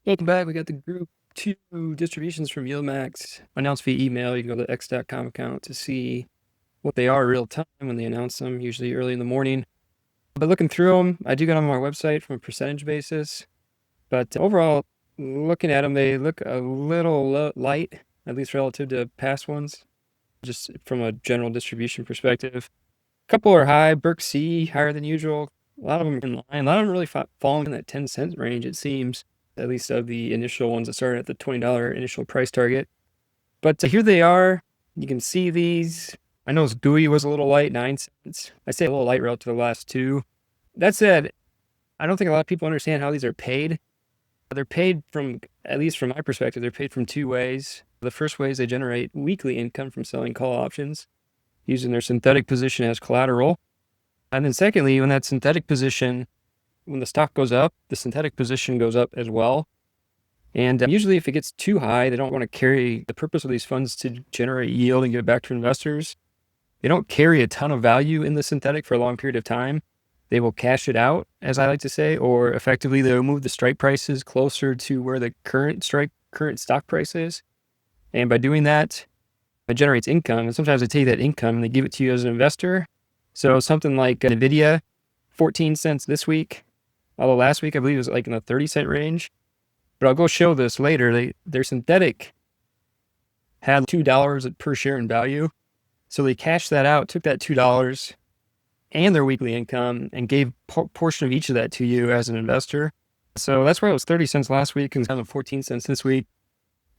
Welcome back. We got the group 2 distributions from YieldMax announced via email. You can go to the x.com account to see what they are real time when they announce them, usually early in the morning. But looking through them, I do get on my website from a percentage basis. But overall, looking at them, they look a little light, at least relative to past ones, just from a general distribution perspective. A couple are high, Berk C higher than usual. A lot of them are in line. A lot of them really falling in that 10-cent range, it seems, at least of the initial ones that started at the $20 initial price target. But here they are. You can see these. I know GUI was a little light, 9 cents. I say a little light relative to the last two. That said, I don't think a lot of people understand how these are paid. They're paid from, at least from my perspective, they're paid from two ways. The first way is they generate weekly income from selling call options, using their synthetic position as collateral. And then secondly, when that synthetic position, when the stock goes up, the synthetic position goes up as well. And usually if it gets too high, they don't want to carry, the purpose of these funds to generate yield and give it back to investors. They don't carry a ton of value in the synthetic for a long period of time. They will cash it out, as I like to say, or effectively they'll move the strike prices closer to where the current stock price is. And by doing that, it generates income. And sometimes they take that income and they give it to you as an investor. So something like NVDY, 14 cents this week, although last week I believe it was like in the 30-cent range. But I'll go show this later. Their synthetic had $2 per share in value. So they cashed that out, took that $2 and their weekly income and gave a portion of each of that to you as an investor. So that's why it was 30 cents last week and kind of 14 cents this week.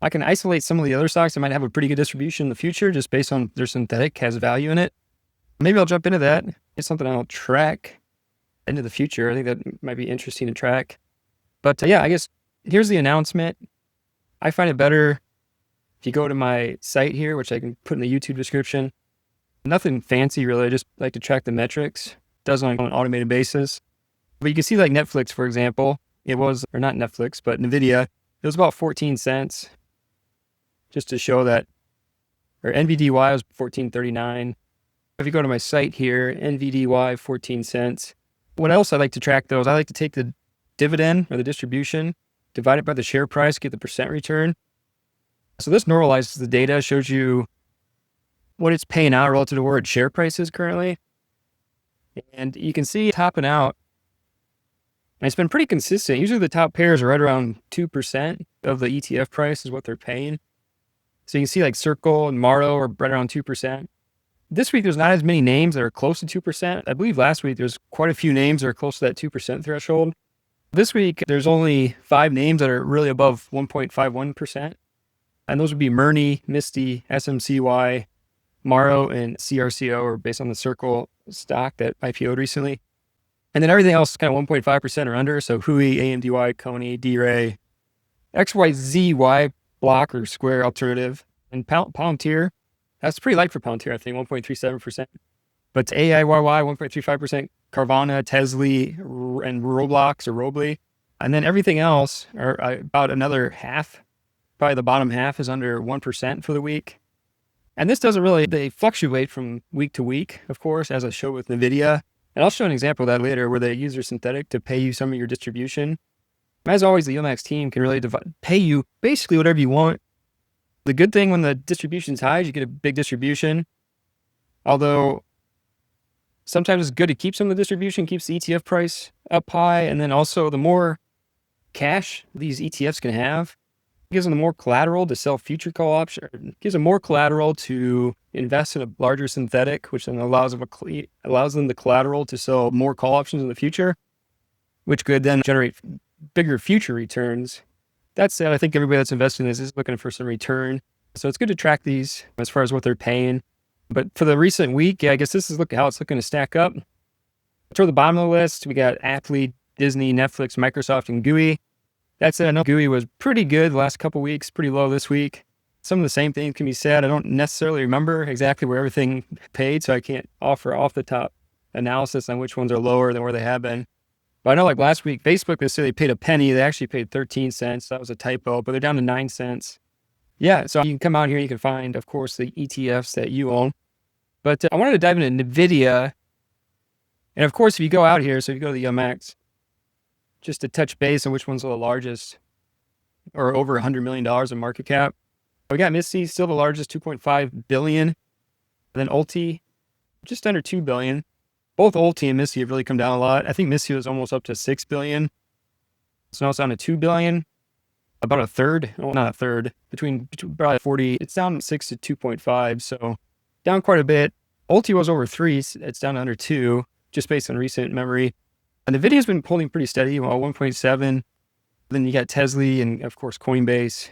I can isolate some of the other stocks that might have a pretty good distribution in the future just based on their synthetic has value in it. Maybe I'll jump into that. It's something I'll track into the future. I think that might be interesting to track. But yeah, I guess here's the announcement. I find it better if you go to my site here, which I can put in the YouTube description. Nothing fancy really, I just like to track the metrics. It does on an automated basis. But you can see like Netflix, for example, it was, or not Netflix, but NVIDIA, it was about 14 cents. Just to show that, or NVDY was 14.39. If you go to my site here, NVDY 14 cents. What else I like to track those? I like to take the dividend or the distribution, divide it by the share price, get the percent return. So this normalizes the data, shows you what it's paying out relative to where its share price is currently. And you can see topping out. And it's been pretty consistent. Usually the top pairs are right around 2% of the ETF price is what they're paying. So you can see like Circle and Maro are right around 2%. This week, there's not as many names that are close to 2%. I believe last week, there's quite a few names that are close to that 2% threshold. This week, there's only 5 names that are really above 1.51%. And those would be Murni, Misty, SMCY, Maro, and CRCO, or based on the Circle stock that IPO'd recently. And then everything else is kind of 1.5% or under. So Hui, AMDY, Coney, D-Ray, XYZY, Block or Square Alternative, and Palantir. That's pretty light for Palantir, I think, 1.37%. But AIYY, 1.35%, Carvana, Tesla, and Roblox or Robly. And then everything else, are about another half, probably the bottom half is under 1% for the week. And this doesn't really, they fluctuate from week to week, of course, as I showed with NVIDIA. And I'll show an example of that later where they use their synthetic to pay you some of your distribution. As always, the YieldMax team can really pay you basically whatever you want. The good thing when the distribution's high is you get a big distribution. Although sometimes it's good to keep some of the distribution, keeps the ETF price up high. And then also the more cash these ETFs can have, it gives them the more collateral to sell future call options, gives them more collateral to invest in a larger synthetic, which then allows them the collateral to sell more call options in the future, which could then generate bigger future returns. That said, I think everybody that's investing in this is looking for some return. So it's good to track these as far as what they're paying. But for the recent week, yeah, I guess this is how it's looking to stack up. Toward the bottom of the list, we got Apple, Disney, Netflix, Microsoft, and GUI. That said, I know GUI was pretty good the last couple weeks, pretty low this week. Some of the same things can be said. I don't necessarily remember exactly where everything paid, so I can't offer off the top analysis on which ones are lower than where they have been. But I know like last week, Facebook, they said they paid a penny. They actually paid 13 cents. That was a typo, but they're down to 9 cents. Yeah, so you can come out here, you can find, of course, the ETFs that you own. But I wanted to dive into NVIDIA. And of course, if you go out here, so if you go to the YieldMax, just to touch base on which ones are the largest. or over $100 million in market cap. We got MISTY, still the largest, 2.5 billion. Then Ulti, just under 2 billion. Both Ulti and MISTY have really come down a lot. I think MISTY was almost up to 6 billion. So now it's down to 2 billion. About a third, well, not a third, between probably 40, it's down 6 to 2.5. So down quite a bit. Ulti was over 3, it's down to under 2, just based on recent memory. And NVIDIA's been holding pretty steady, well, 1.7. Then you got Tesla and, of course, Coinbase,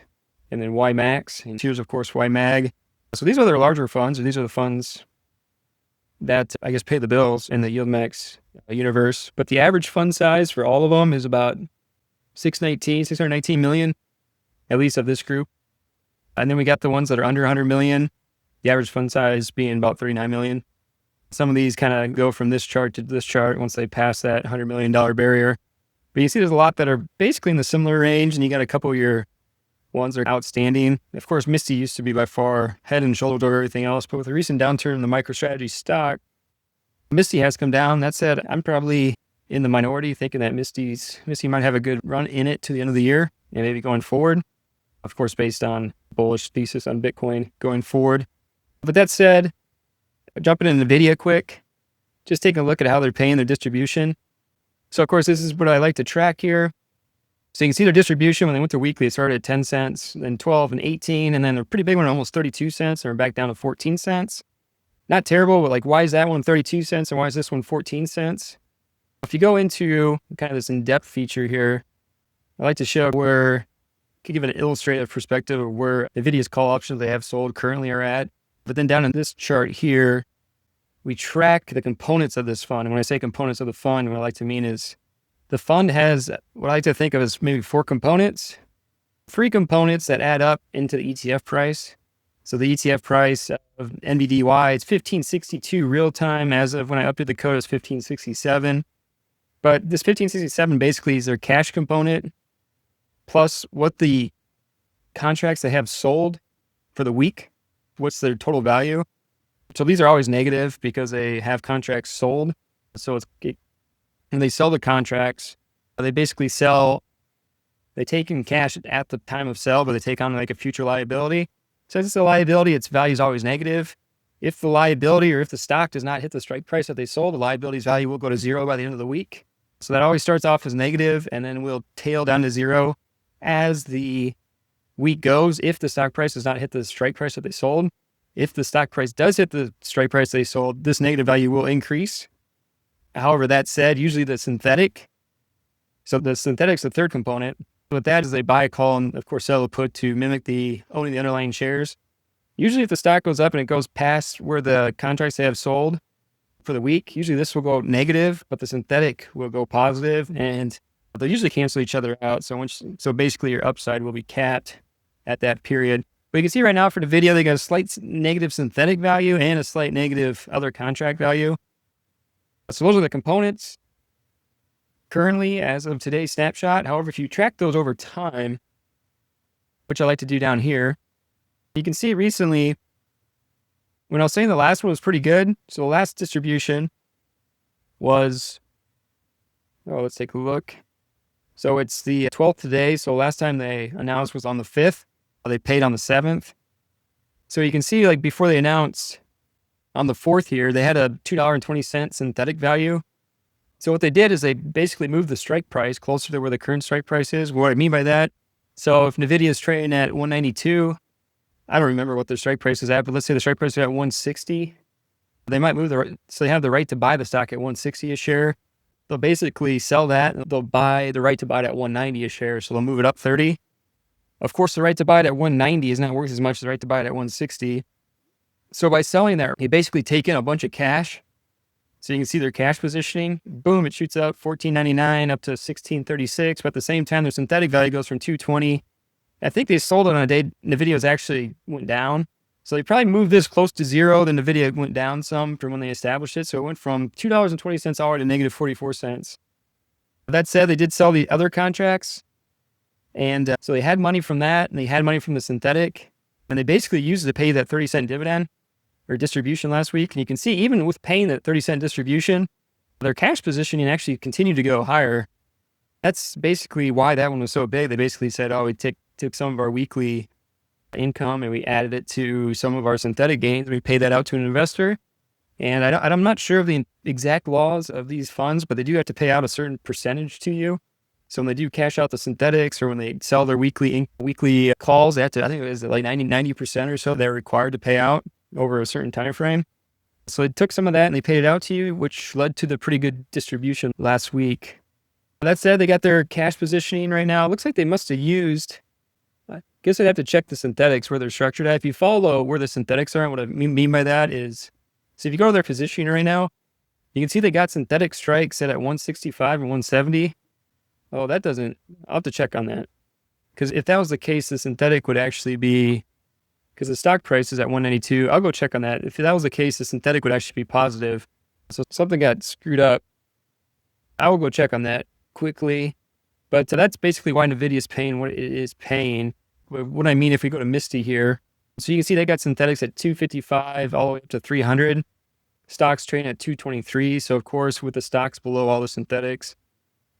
and then YieldMax, and here's, of course, YMAG. So these are their larger funds, or these are the funds that, I guess, pay the bills in the YieldMax universe. But the average fund size for all of them is about 619 million, at least of this group. And then we got the ones that are under 100 million, the average fund size being about 39 million. Some of these kind of go from this chart to this chart once they pass that $100 million barrier. But you see there's a lot that are basically in the similar range, and you got a couple of your ones that are outstanding. Of course, MISTY used to be by far head and shoulders over everything else, but with the recent downturn in the MicroStrategy stock, MISTY has come down. That said, I'm probably in the minority thinking that MISTY might have a good run in it to the end of the year and maybe going forward. Of course, based on bullish thesis on Bitcoin going forward. But that said, jumping into NVIDIA quick, just taking a look at how they're paying their distribution. So of course, this is what I like to track here. So you can see their distribution when they went to weekly, it started at 10 cents, then 12 and 18, and then a pretty big one, almost 32 cents, and we're back down to 14 cents. Not terrible, but like, why is that one 32 cents and why is this one 14 cents? If you go into kind of this in-depth feature here, I like to show where, could give it an illustrative perspective of where NVIDIA's call options they have sold currently are at. But then down in this chart here, we track the components of this fund. And when I say components of the fund, what I like to mean is the fund has what I like to think of as maybe 4 components, 3 components that add up into the ETF price. So the ETF price of NVDY, it's 1562 real time. As of when I updated the code, it's 1567. But this 1567 basically is their cash component plus what the contracts they have sold for the week. What's their total value? So these are always negative because they have contracts sold. So when they sell the contracts, they basically they take in cash at the time of sale, but they take on like a future liability. So it's a liability, its value is always negative. If the liability or if the stock does not hit the strike price that they sold, the liability's value will go to 0 by the end of the week. So that always starts off as negative and then will tail down to 0 as the week goes if the stock price does not hit the strike price that they sold. If the stock price does hit the strike price they sold, this negative value will increase. However, that said, usually the synthetic, so the synthetic's the third component. What that is, they buy a call and of course sell a put to mimic the owning the underlying shares. Usually if the stock goes up and it goes past where the contracts they have sold for the week, usually this will go negative, but the synthetic will go positive, and they'll usually cancel each other out. So basically your upside will be capped at that period. But you can see right now for the video, they got a slight negative synthetic value and a slight negative other contract value. So those are the components currently as of today's snapshot. However, if you track those over time, which I like to do down here, you can see recently, when I was saying the last one was pretty good, so the last distribution was, let's take a look. So it's the 12th today. So last time they announced was on the 5th. They paid on the 7th. So you can see like before they announced on the 4th here, they had a $2.20 synthetic value. So what they did is they basically moved the strike price closer to where the current strike price is. What I mean by that, so if NVIDIA is trading at 192, I don't remember what their strike price is at, but let's say the strike price is at 160. They might move so they have the right to buy the stock at 160 a share. They'll basically sell that. They'll buy the right to buy it at 190 a share. So they'll move it up 30. Of course, the right to buy it at 190 is not worth as much as the right to buy it at 160. So by selling that, they basically take in a bunch of cash. So you can see their cash positioning. Boom, it shoots up $14.99 up to $16.36. But at the same time, their synthetic value goes from $2.20. I think they sold it on a day NVIDIA's actually went down. So they probably moved this close to 0. Then NVIDIA went down some from when they established it. So it went from $2.20 all the way to negative 44 cents. That said, they did sell the other contracts. And so they had money from that, and they had money from the synthetic, and they basically used it to pay that 30-cent dividend or distribution last week. And you can see, even with paying that 30-cent distribution, their cash positioning actually continued to go higher. That's basically why that one was so big. They basically said, we take took some of our weekly income and we added it to some of our synthetic gains. We paid that out to an investor. And I'm not sure of the exact laws of these funds, but they do have to pay out a certain percentage to you. So when they do cash out the synthetics or when they sell their weekly calls, they have to, I think it was like 90% or so they're required to pay out over a certain time frame. So they took some of that and they paid it out to you, which led to the pretty good distribution last week. That said, they got their cash positioning right now. It looks like they must have used, I guess I'd have to check the synthetics where they're structured at. If you follow where the synthetics are, and what I mean by that is, so if you go to their positioning right now, you can see they got synthetic strikes set at 165 and 170. Oh, that doesn't, I'll have to check on that. Because if that was the case, the synthetic would actually be, because the stock price is at 192. I'll go check on that. If that was the case, the synthetic would actually be positive. So something got screwed up. I will go check on that quickly. But that's basically why NVIDIA is paying what it is paying. What I mean, if we go to Misty here, so you can see they got synthetics at 255 all the way up to 300. Stocks trading at 223. So of course, with the stocks below all the synthetics,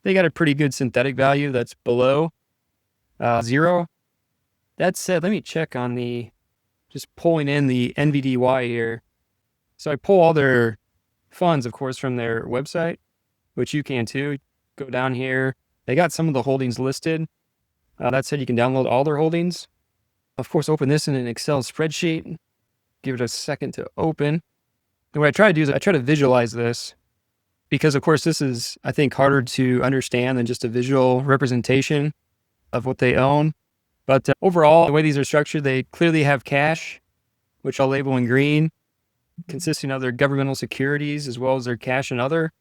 they got a pretty good synthetic value that's below 0. That said, let me check on just pulling in the NVDY here. So I pull all their funds, of course, from their website, which you can too. Go down here. They got some of the holdings listed. That said, you can download all their holdings. Of course, open this in an Excel spreadsheet. Give it a second to open. And what I try to do is I try to visualize this because, of course, this is, I think, harder to understand than just a visual representation of what they own. But overall, the way these are structured, they clearly have cash, which I'll label in green, consisting of their governmental securities as well as their cash and other,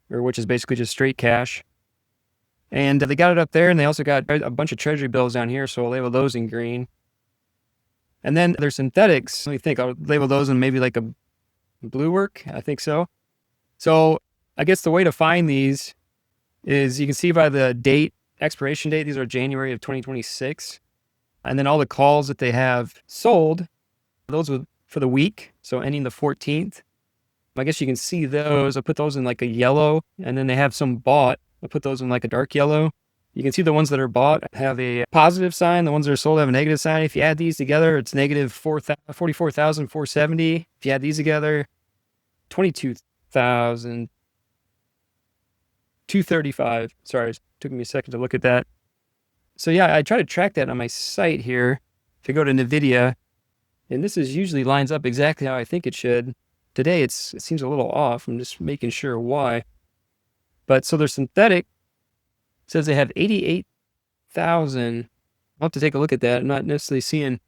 or which is basically just straight cash. And they got it up there, and they also got a bunch of treasury bills down here, so I'll label those in green. And then their synthetics, let me think, I'll label those in maybe like a blue work, I think so. So I guess the way to find these is you can see by the date, expiration date, these are January of 2026. And then all the calls that they have sold, those were for the week, so ending the 14th. I guess you can see those. I'll put those in like a yellow, and then they have some bought. I'll put those in like a dark yellow. You can see the ones that are bought have a positive sign. The ones that are sold have a negative sign. If you add these together, it's negative 44,470. If you add these together, 22,235. Sorry, it took me a second to look at that. So yeah, I try to track that on my site here. If I go to NVIDIA, and this is usually lines up exactly how I think it should. Today, it seems a little off. I'm just making sure why. But so they're synthetic. It says they have 88,000. I'll have to take a look at that. I'm not necessarily seeing.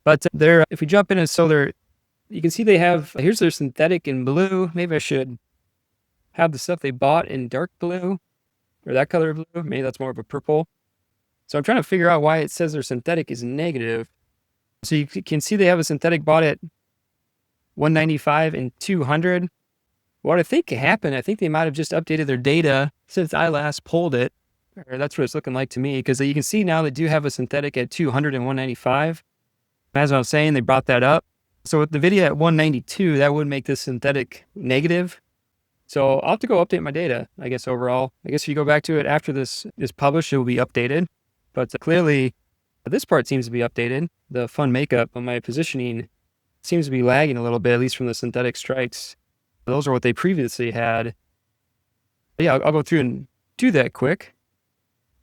But if we jump in and so you can see they have, here's their synthetic in blue. Maybe I should have the stuff they bought in dark blue or that color of blue. Maybe that's more of a purple. So I'm trying to figure out why it says their synthetic is negative. So you can see they have a synthetic bought at 195 and 200. What I think happened, I think they might have just updated their data since I last pulled it. Or that's what it's looking like to me, because you can see now they do have a synthetic at 200 and 195. As I was saying, they brought that up. So with the video at 192, that would make this synthetic negative. So I'll have to go update my data, I guess, overall. I guess if you go back to it after this is published, it will be updated. But clearly, this part seems to be updated. The fund makeup on my positioning seems to be lagging a little bit, at least from the synthetic strikes. Those are what they previously had. But yeah, I'll go through and do that quick.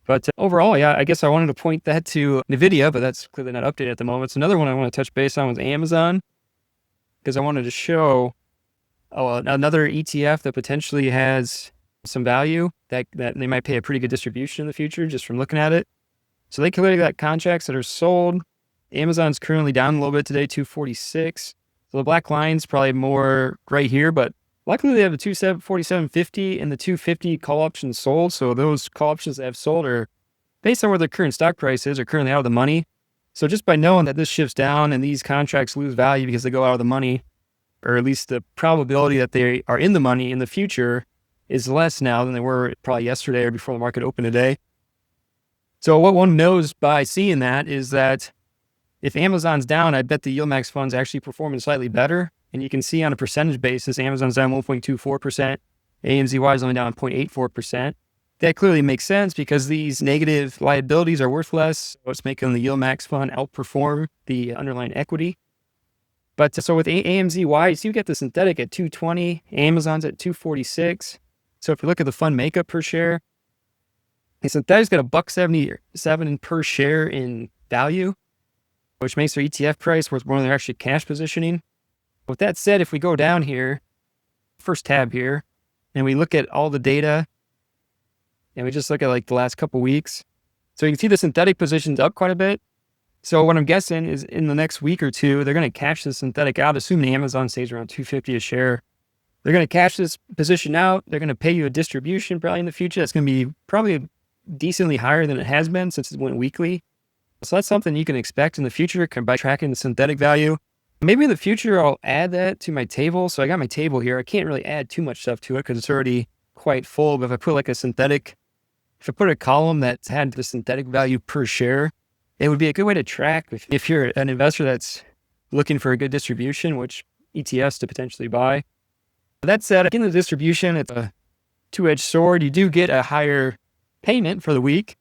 But overall, yeah, I guess I wanted to point that to NVIDIA, but that's clearly not updated at the moment. So another one I want to touch base on was Amazon, because I wanted to show another ETF that potentially has some value that they might pay a pretty good distribution in the future just from looking at it. So they clearly got contracts that are sold. Amazon's currently down a little bit today, 246. So the black line's probably more right here, but luckily they have the 247.50 and the 250 call options sold. So those call options that have sold are based on where their current stock price is, are currently out of the money. So just by knowing that this shifts down and these contracts lose value because they go out of the money, or at least the probability that they are in the money in the future is less now than they were probably yesterday or before the market opened today. So what one knows by seeing that is that if Amazon's down, I bet the YieldMax fund's actually performing slightly better. And you can see on a percentage basis, Amazon's down 1.24%. AMZY is only down 0.84%. that clearly makes sense because these negative liabilities are worth less. So it's making the YieldMax fund outperform the underlying equity. But so with AMZY, you see we get the synthetic at 220, Amazon's at 246. So if you look at the fund makeup per share, the synthetic's got $1.77 per share in value, which makes their ETF price worth more than their actual cash positioning. With that said, if we go down here, first tab here, and we look at all the data, and we just look at like the last couple weeks, so you can see the synthetic position's up quite a bit. So what I'm guessing is in the next week or two, they're going to cash the synthetic out, assuming Amazon stays around 250 a share. They're going to cash this position out. They're going to pay you a distribution probably in the future. That's going to be probably decently higher than it has been since it went weekly. So that's something you can expect in the future by tracking the synthetic value. Maybe in the future, I'll add that to my table. So I got my table here. I can't really add too much stuff to it because it's already quite full. But if I put like a synthetic, if I put a column that had the synthetic value per share, it would be a good way to track if you're an investor that's looking for a good distribution, which ETFs to potentially buy. That said, again, the distribution, it's a two-edged sword. You do get a higher payment for the week.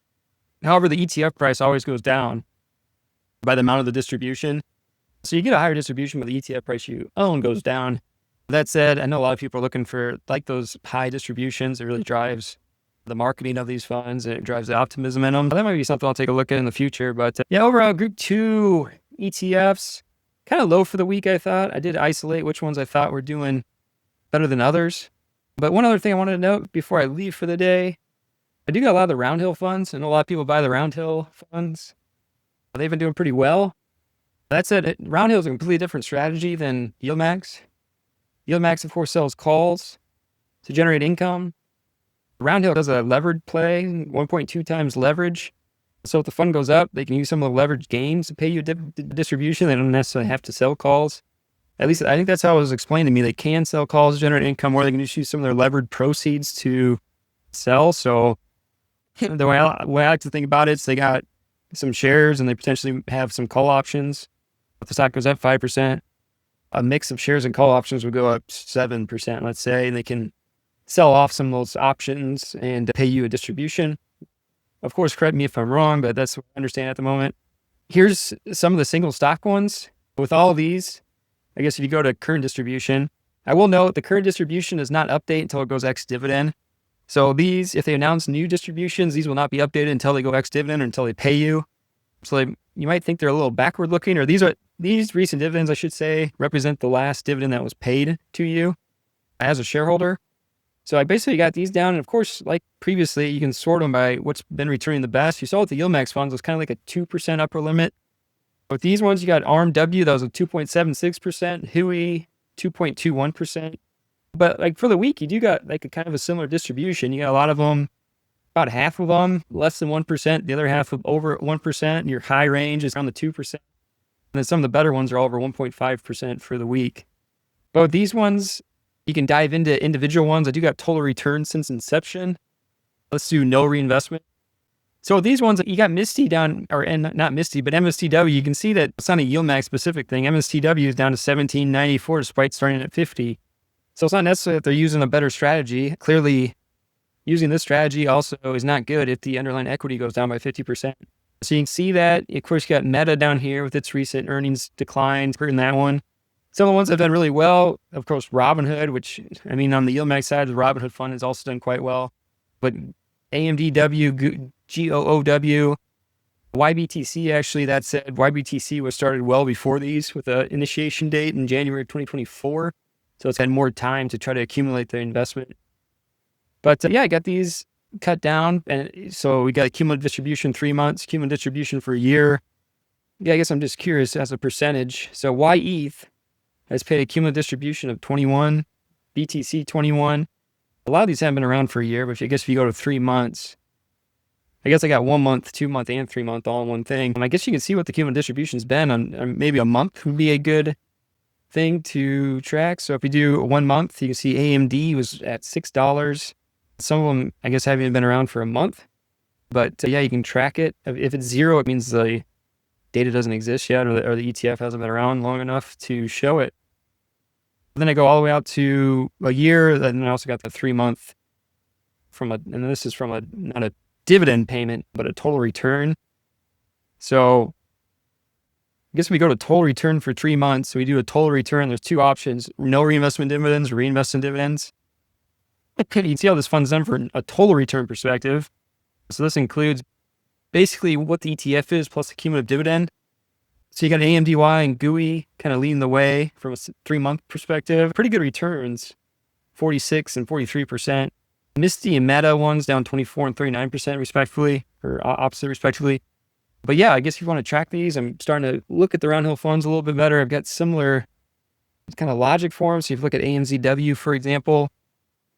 However, the ETF price always goes down by the amount of the distribution. So you get a higher distribution, but the ETF price you own goes down. That said, I know a lot of people are looking for like those high distributions. It really drives the marketing of these funds, and it drives the optimism in them. That might be something I'll take a look at in the future. But yeah, overall, Group 2 ETFs, kind of low for the week, I thought. I did isolate which ones I thought were doing better than others. But one other thing I wanted to note before I leave for the day, I do got a lot of the Roundhill funds, and a lot of people buy the Roundhill funds. They've been doing pretty well. That said, Roundhill is a completely different strategy than YieldMax. YieldMax, of course, sells calls to generate income. Roundhill does a levered play, 1.2 times leverage. So if the fund goes up, they can use some of the leverage gains to pay you distribution. They don't necessarily have to sell calls. At least I think that's how it was explained to me. They can sell calls to generate income, or they can just use some of their levered proceeds to sell. So the way I like to think about it is they got some shares and they potentially have some call options. If the stock goes up 5%, a mix of shares and call options would go up 7%, let's say, and they can sell off some of those options and pay you a distribution. Of course, correct me if I'm wrong, but that's what I understand at the moment. Here's some of the single stock ones. With all of these, I guess if you go to current distribution, I will note the current distribution does not update until it goes ex-dividend. So these, if they announce new distributions, these will not be updated until they go ex-dividend or until they pay you. So you might think they're a little backward looking, or these recent dividends, I should say, represent the last dividend that was paid to you as a shareholder. So I basically got these down. And of course, like previously, you can sort them by what's been returning the best. You saw with the YieldMax funds, it was kind of like a 2% upper limit. With these ones, you got ARMW, that was a 2.76%, HUI, 2.21%. But like for the week, you do got like a kind of a similar distribution. You got a lot of them, about half of them, less than 1%, the other half of over 1%, and your high range is around the 2%. And then some of the better ones are over 1.5% for the week. But with these ones, you can dive into individual ones. I do got total return since inception. Let's do no reinvestment. So these ones, you got Misty down, or not Misty, but MSTW. You can see that it's not a YieldMax specific thing. MSTW is down to 17.94 despite starting at 50. So it's not necessarily that they're using a better strategy. Clearly, using this strategy also is not good if the underlying equity goes down by 50%. So you can see that. Of course, you got Meta down here with its recent earnings declines, hurting that one. Some of the ones that have done really well, of course, Robinhood, which, I mean, on the YieldMax side, the Robinhood fund has also done quite well. But AMDW, GOOW, YBTC, actually, that said, YBTC was started well before these with an initiation date in January 2024. So it's had more time to try to accumulate the investment. But yeah, I got these cut down. And so we got a cumulative distribution 3 months, cumulative distribution for a year. Yeah, I guess I'm just curious as a percentage. So YETH has paid a cumulative distribution of 21, BTC 21. A lot of these haven't been around for a year, but I guess if you go to 3 months, I guess I got 1 month, 2 month, and 3 month all in one thing. And I guess you can see what the cumulative distribution's been on maybe a month would be a good thing to track. So if you do 1 month, you can see AMD was at $6. Some of them, I guess, haven't even been around for a month. But yeah, you can track it. If it's 0, it means the data doesn't exist yet, or the ETF hasn't been around long enough to show it. Then I go all the way out to a year. Then I also got the 3 month and this is from not a dividend payment, but a total return. So I guess we go to total return for 3 months. So we do a total return. There's two options: no reinvestment dividends, reinvestment dividends. You can see how this fund's done from a total return perspective. So this includes basically what the ETF is plus the cumulative dividend. So you got AMZY and GUI kind of leading the way from a 3-month perspective. Pretty good returns, 46 and 43%. Misty and Meta ones down 24 and 39% respectively, or opposite respectively. But yeah, I guess if you want to track these, I'm starting to look at the Round Hill funds a little bit better. I've got similar kind of logic for them. So if you look at AMZW, for example,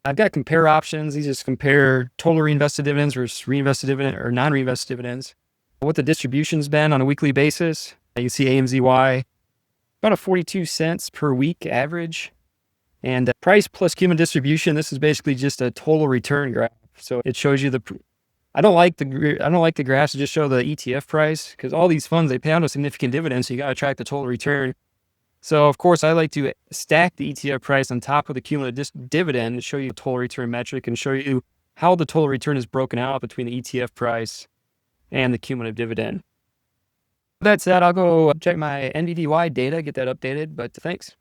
I've got compare options. These just compare total reinvested dividends versus reinvested dividend or non-reinvested dividends. What the distribution's been on a weekly basis. You can see AMZY, about a 42 cents per week average. And price plus cumulative distribution, this is basically just a total return graph. So it shows you I don't like the graphs to just show the ETF price, because all these funds, they pay out a significant dividend, so you got to track the total return. So of course, I like to stack the ETF price on top of the cumulative dividend to show you the total return metric and show you how the total return is broken out between the ETF price and the cumulative dividend. That said, I'll go check my NVDY data, get that updated, but thanks.